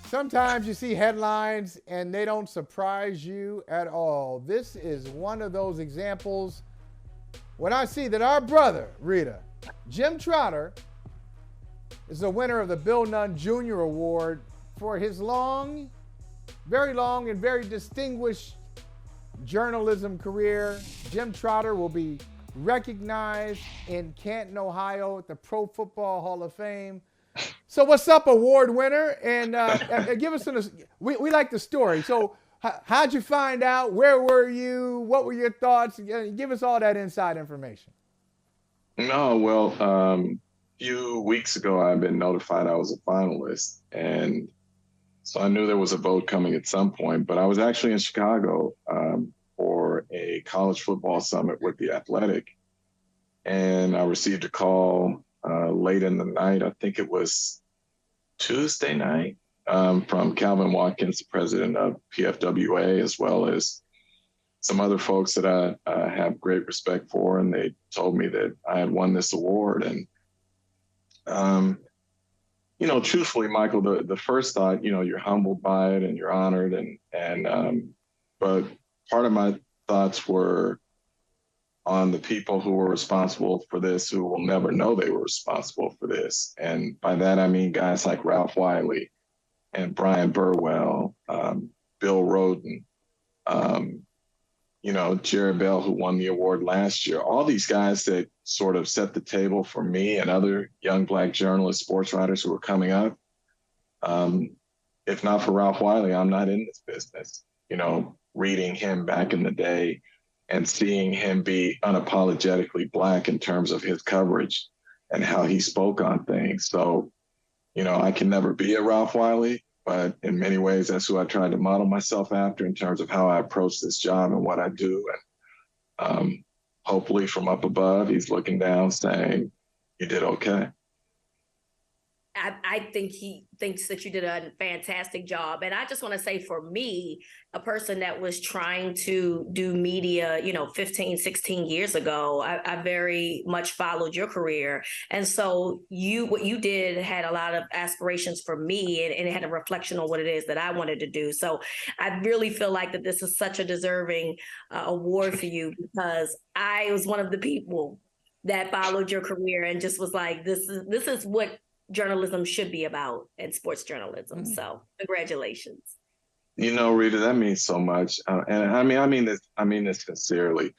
Sometimes you see headlines and they don't surprise you at all. This is one of those examples when I see that our brother, Rita, Jim Trotter, is the winner of the Bill Nunn Jr. Award for his very long and very distinguished journalism career. Jim Trotter will be recognized in Canton, Ohio at the Pro Football Hall of Fame. So what's up, award winner? And give us we like the story. So how'd you find out? Where were you? What were your thoughts? Give us all that inside information. No, well, a few weeks ago, I've been notified I was a finalist. And so I knew there was a vote coming at some point, but I was actually in Chicago for a college football summit with the Athletic. And I received a call late in the night. I think it was Tuesday night from Calvin Watkins, the president of PFWA, as well as some other folks that I have great respect for. And they told me that I had won this award. And, truthfully, Michael, the first thought, you're humbled by it and you're honored. But part of my thoughts were on the people who were responsible for this, who will never know they were responsible for this. And by that, I mean guys like Ralph Wiley and Brian Burwell, Bill Roden, Jared Bell, who won the award last year. All these guys that sort of set the table for me and other young Black journalists, sports writers who were coming up. If not for Ralph Wiley, I'm not in this business. Reading him back in the day and seeing him be unapologetically Black in terms of his coverage and how he spoke on things. So, I can never be a Ralph Wiley, but in many ways, that's who I tried to model myself after in terms of how I approach this job and what I do. And hopefully from up above, he's looking down saying, you did okay. I think he thinks that you did a fantastic job. And I just want to say, for me, a person that was trying to do media, 15, 16 years ago, I very much followed your career. And so what you did had a lot of aspirations for me, and it had a reflection on what it is that I wanted to do. So I really feel like that this is such a deserving award for you, because I was one of the people that followed your career and just was like, this is what journalism should be about, and sports journalism. So congratulations. Rita, that means so much. And I mean this sincerely.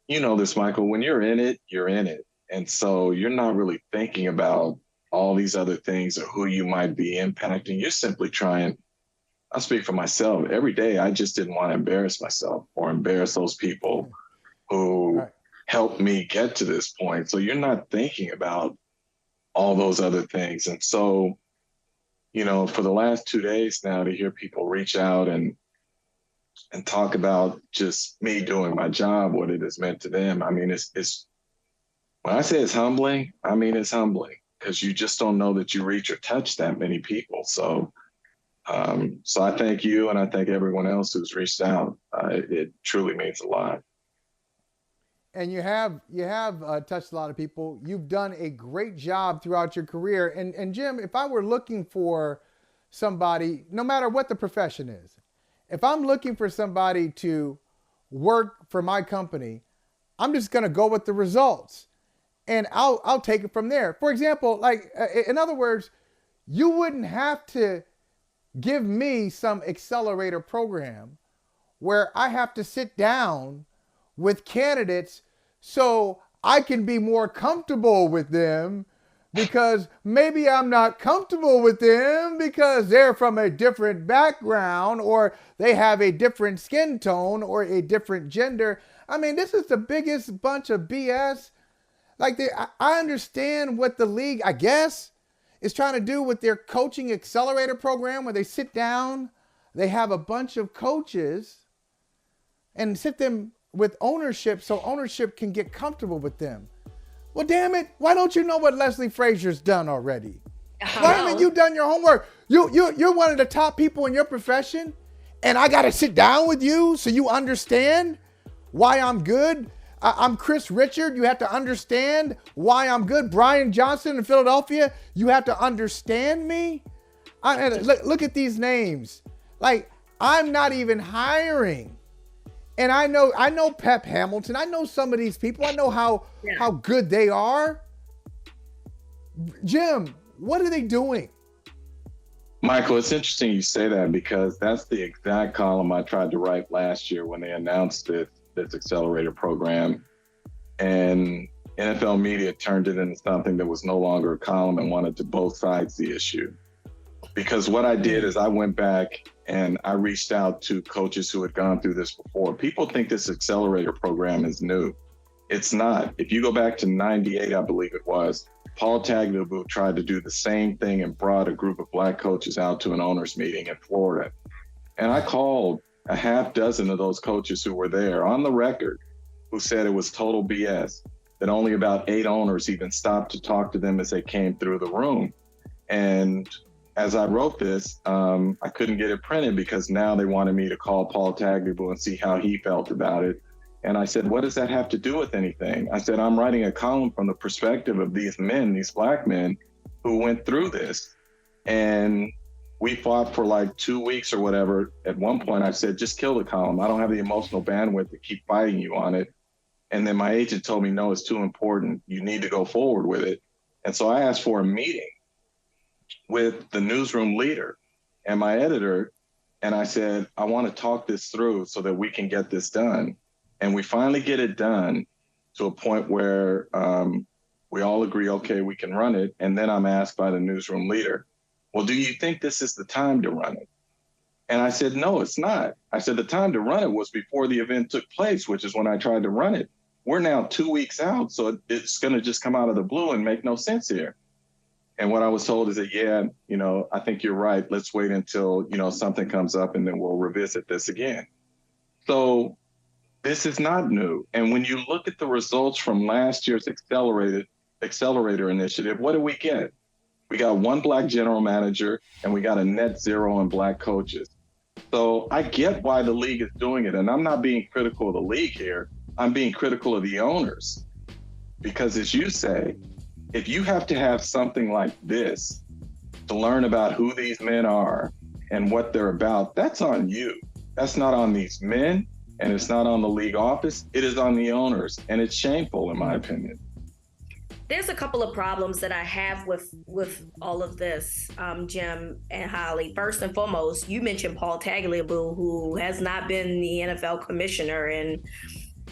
This, Michael, when you're in it, you're in it. And so you're not really thinking about all these other things or who you might be impacting. You're simply trying. I'll speak for myself. Every day, I just didn't want to embarrass myself or embarrass those people who helped me get to this point. So you're not thinking about all those other things. And so, for the last 2 days now, to hear people reach out and talk about just me doing my job, what it has meant to them. I mean, it's when I say it's humbling, I mean, it's humbling, because you just don't know that you reach or touch that many people. So I thank you, and I thank everyone else who's reached out. It truly means a lot. And you have touched a lot of people. You've done a great job throughout your career. And Jim, if I were looking for somebody, no matter what the profession is, if I'm looking for somebody to work for my company, I'm just going to go with the results, and I'll take it from there. For example, like in other words, you wouldn't have to give me some accelerator program where I have to sit down with candidates so I can be more comfortable with them, because maybe I'm not comfortable with them because they're from a different background, or they have a different skin tone, or a different gender. I mean, this is the biggest bunch of BS. Like, I understand what the league, I guess, is trying to do with their coaching accelerator program, where they sit down, they have a bunch of coaches and sit them with ownership, so ownership can get comfortable with them. Well, damn it, why don't you know what Leslie Frazier's done already? Why haven't you done your homework? You're one of the top people in your profession, and I got to sit down with you so you understand why I'm good. I'm Chris Richard. You have to understand why I'm good. Brian Johnson in Philadelphia, you have to understand me. And look at these names. Like, I'm not even hiring. And I know Pep Hamilton. I know some of these people. I know how good they are. Jim, what are they doing? Michael, it's interesting you say that because that's the exact column I tried to write last year when they announced this accelerator program. And NFL media turned it into something that was no longer a column and wanted to both sides the issue. Because what I did is I went back and I reached out to coaches who had gone through this before. People think this accelerator program is new. It's not. If you go back to 98, I believe it was, Paul Tagliabue tried to do the same thing and brought a group of Black coaches out to an owners meeting in Florida. And I called a half dozen of those coaches who were there on the record who said it was total BS, that only about 8 owners even stopped to talk to them as they came through the room. And as I wrote this, I couldn't get it printed because now they wanted me to call Paul Tagliabue and see how he felt about it. And I said, what does that have to do with anything? I said, I'm writing a column from the perspective of these men, these Black men who went through this. And we fought for like 2 weeks or whatever. At one point, I said, just kill the column. I don't have the emotional bandwidth to keep fighting you on it. And then my agent told me, no, it's too important. You need to go forward with it. And so I asked for a meeting with the newsroom leader and my editor. And I said, I want to talk this through so that we can get this done. And we finally get it done to a point where we all agree, okay, we can run it. And then I'm asked by the newsroom leader, well, do you think this is the time to run it? And I said, no, it's not. I said, the time to run it was before the event took place, which is when I tried to run it. We're now 2 weeks out, so it's going to just come out of the blue and make no sense here. And what I was told is that, yeah, I think you're right. Let's wait until, something comes up and then we'll revisit this again. So this is not new. And when you look at the results from last year's accelerator initiative, what do we get? We got 1 Black general manager and we got a net 0 on Black coaches. So I get why the league is doing it. And I'm not being critical of the league here. I'm being critical of the owners. Because as you say, if you have to have something like this to learn about who these men are and what they're about, that's on you. That's not on these men, and it's not on the league office. It is on the owners, and it's shameful, in my opinion. There's a couple of problems that I have with all of this, Jim and Holly. First and foremost, you mentioned Paul Tagliabue, who has not been the NFL commissioner in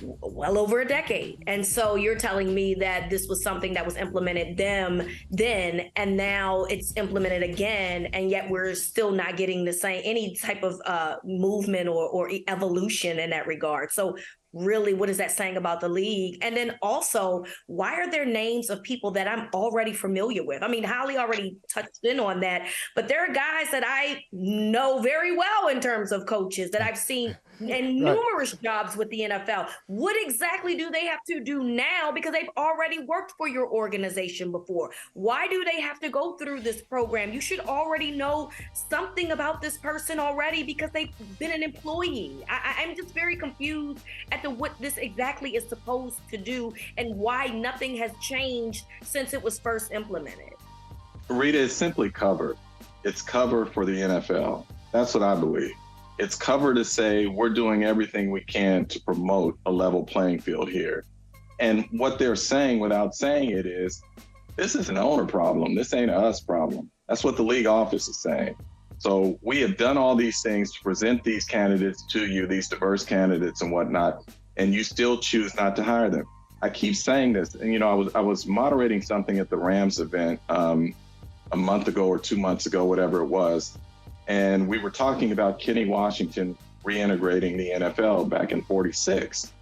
well over a decade. And so you're telling me that this was something that was implemented then, and now it's implemented again, and yet we're still not getting the same, any type of movement or evolution in that regard. So really, what is that saying about the league? And then also, why are there names of people that I'm already familiar with? I mean, Holly already touched in on that, but there are guys that I know very well in terms of coaches that I've seen in numerous jobs with the NFL. What exactly do they have to do now? Because they've already worked for your organization before. Why do they have to go through this program? You should already know something about this person already because they've been an employee. I'm just very confused at what this exactly is supposed to do and why nothing has changed since it was first implemented. Rita, is simply cover. It's cover for the NFL. That's what I believe. It's cover to say we're doing everything we can to promote a level playing field here. And what they're saying without saying it is, this is an owner problem. This ain't a us problem. That's what the league office is saying. So we have done all these things to present these candidates to you, these diverse candidates and whatnot, and you still choose not to hire them. I keep saying this, and I was moderating something at the Rams event a month ago or 2 months ago, whatever it was, and we were talking about Kenny Washington reintegrating the NFL back in '46.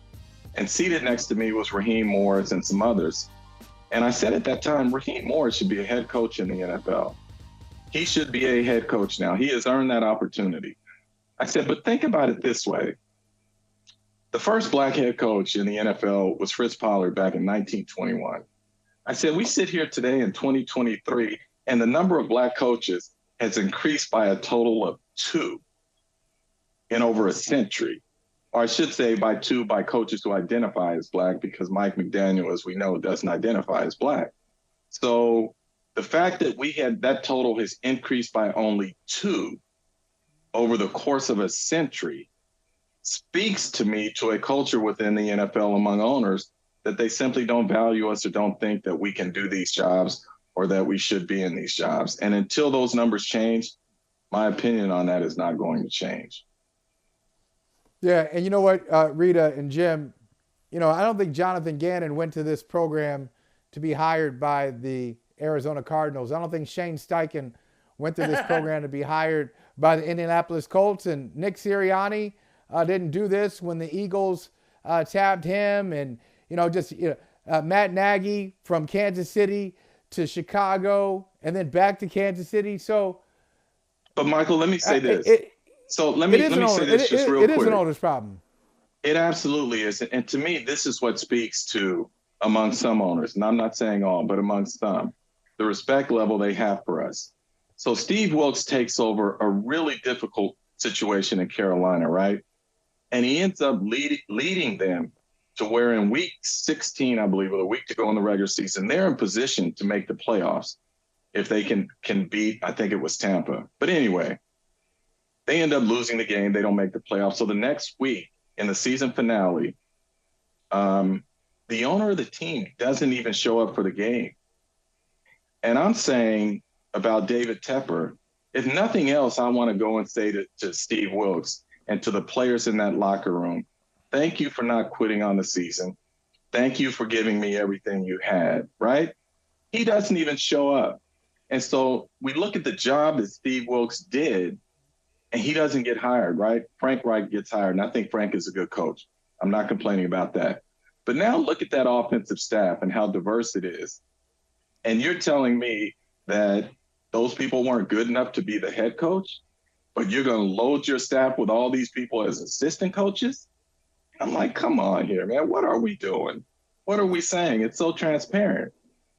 And seated next to me was Raheem Morris and some others. And I said at that time, Raheem Morris should be a head coach in the NFL. He should be a head coach now. He has earned that opportunity. I said, but think about it this way. The first Black head coach in the NFL was Fritz Pollard back in 1921. I said, we sit here today in 2023, and the number of Black coaches has increased by a total of 2 in over a century. Or I should say by 2 by coaches who identify as Black, because Mike McDaniel, as we know, doesn't identify as Black. So The fact that we had that total has increased by only 2 over the course of a century speaks to me to a culture within the NFL among owners that they simply don't value us or don't think that we can do these jobs or that we should be in these jobs. And until those numbers change, my opinion on that is not going to change. Yeah, and you know what, Rita and Jim, I don't think Jonathan Gannon went to this program to be hired by the Arizona Cardinals. I don't think Shane Steichen went to this program to be hired by the Indianapolis Colts. And Nick Sirianni didn't do this when the Eagles tabbed him. And, Matt Nagy from Kansas City to Chicago and then back to Kansas City. So, but Michael, let me say this. Let me say this just real quick. It is an owner's problem. It absolutely is. And to me, this is what speaks to, among some owners, and I'm not saying all, but among some, the respect level they have for us. So Steve Wilkes takes over a really difficult situation in Carolina, right? And he ends up leading them to where in week 16, I believe, with a week to go in the regular season, they're in position to make the playoffs if they can beat, I think it was Tampa. But anyway, they end up losing the game. They don't make the playoffs. So the next week in the season finale, the owner of the team doesn't even show up for the game. And I'm saying about David Tepper, if nothing else, I want to go and say to Steve Wilkes and to the players in that locker room, thank you for not quitting on the season. Thank you for giving me everything you had, right? He doesn't even show up. And so we look at the job that Steve Wilkes did, and he doesn't get hired, right? Frank Reich gets hired, and I think Frank is a good coach. I'm not complaining about that. But now look at that offensive staff and how diverse it is. And you're telling me that those people weren't good enough to be the head coach, but you're going to load your staff with all these people as assistant coaches? I'm like, come on here, man. What are we doing? What are we saying? It's so transparent.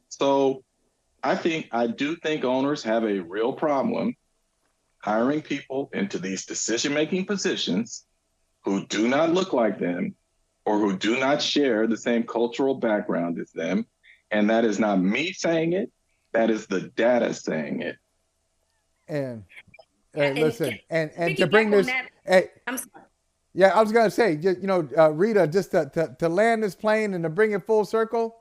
So I do think owners have a real problem hiring people into these decision-making positions who do not look like them or who do not share the same cultural background as them. And that is not me saying it. That is the data saying it. And listen, and to bring this, I'm sorry. Yeah, I was going to say, Rita, just to land this plane and to bring it full circle,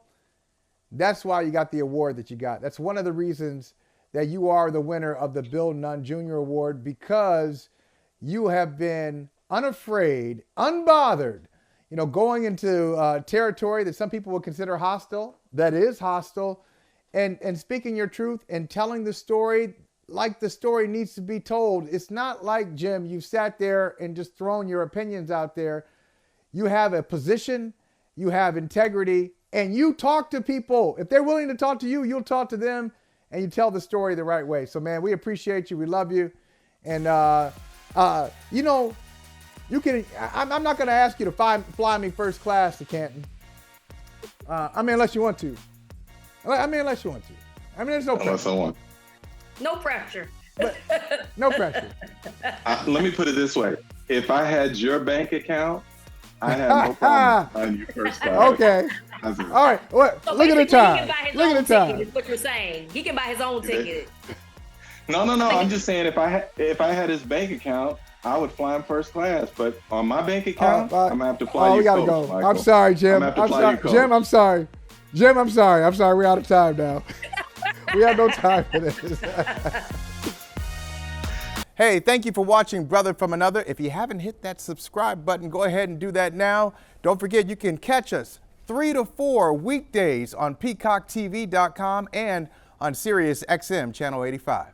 that's why you got the award that you got. That's one of the reasons that you are the winner of the Bill Nunn Jr. Award, because you have been unafraid, unbothered, going into territory that some people would consider hostile, that is hostile, and speaking your truth and telling the story like the story needs to be told. It's not like, Jim, you sat there and just thrown your opinions out there. You have a position, you have integrity, and you talk to people. If they're willing to talk to you, you'll talk to them, and you tell the story the right way. So, man, we appreciate you. We love you. And, you can, I'm not going to ask you to fly me first class to Canton. Unless you want to. Unless you want to. There's no pressure. Unless I want. No pressure. No pressure. Let me put it this way. If I had your bank account, I have no problem flying you first class. Okay. All right. What? So look at the time. Look at the time. Is what you're saying. He can buy his own ticket. No. I'm just saying if I had his bank account, I would fly him first class. But on my bank account, I'm gonna have to fly you. We gotta go. Michael. I'm sorry, Jim. I'm sorry, Jim. I'm sorry. Jim, I'm sorry. We're out of time now. We have no time for this. Hey, thank you for watching Brother from Another. If you haven't hit that subscribe button, go ahead and do that now. Don't forget, you can catch us 3 to 4 weekdays on PeacockTV.com and on Sirius XM Channel 85.